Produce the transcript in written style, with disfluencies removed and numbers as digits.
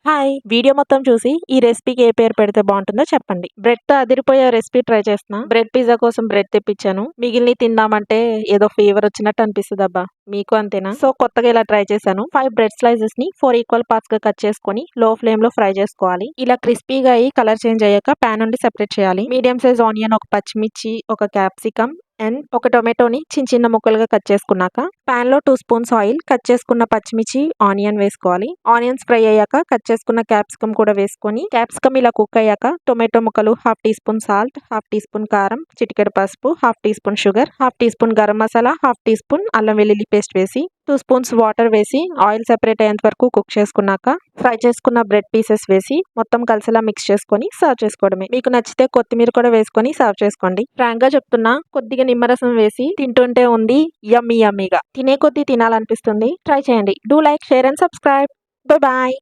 Hi! Video మొత్తం చూసి ఈ రెసిపీకి ఏ పేరు పెడితే బావుంటుందో చెప్పండి. బ్రెడ్‌తో అదిరిపోయే రెసిపీ ట్రై చేస్తున్నా. బ్రెడ్ పిజ్జా కోసం బ్రెడ్ తెప్పించాను. మిగిలినయి తిందామంటే ఏదో ఫీవర్ వచ్చినట్టు అనిపిస్తదబ్బా! మీకు అంతేనా? సో, కొత్తగా ఇలా ట్రై చేశాను. 5 బ్రెడ్ స్లైసెస్‌ని 4 ఈక్వల్ పార్ట్స్‌గా కట్ చేసుకొని లో ఫ్లేమ్‌లో ఫ్రై చేసుకోవాలి. ఇలా క్రిస్పీగా అయ్యి కలర్ చేంజ్ అయ్యాక పాన్ నుండి సెపరేట్ చేయాలి. మీడియం సైజ్ ఆనియన్, ఒక పచ్చిమిర్చి, ఒక క్యాప్సికమ్ అండ్ ఒక టొమాటోని చిన్న చిన్న ముక్కలుగా కట్ చేసుకున్నాక పాన్ లో 2 స్పూన్స్ ఆయిల్, కట్ చేసుకున్న పచ్చిమిర్చి, ఆనియన్ వేసుకోవాలి. ఆనియన్స్ ఫ్రై అయ్యాక కట్ చేసుకున్న క్యాప్సికమ్ కూడా వేసుకొని క్యాప్సికమ్ ఇలా కుక్ అయ్యాక టొమాటో ముక్కలు, half teaspoon salt, half teaspoon కారం, చిటికెడు పసుపు, half teaspoon sugar, half teaspoon garam masala, half teaspoon అల్లం వెల్లుల్లి పేస్ట్ వేసి 2 స్పూన్స్ వాటర్ వేసి ఆయిల్ సెపరేట్ అయ్యేంత వరకు కుక్ చేసుకున్నాక ఫ్రై చేసుకున్న బ్రెడ్ పీసెస్ వేసి మొత్తం కలిసేలా మిక్స్ చేసుకొని సర్వ్ చేసుకోవడమే. మీకు నచ్చితే కొత్తిమీర కూడా వేసుకొని సర్వ్ చేసుకోండి. ఫ్రాంక్ గా చెప్తున్నా, కొద్దిగా నిమ్మరసం వేసి తింటుంటే ఉంది యమ్మీ యమ్మీగా. తినే కొద్దీ తినాలనిపిస్తుంది. ట్రై చేయండి. Do like, share and subscribe. Bye bye.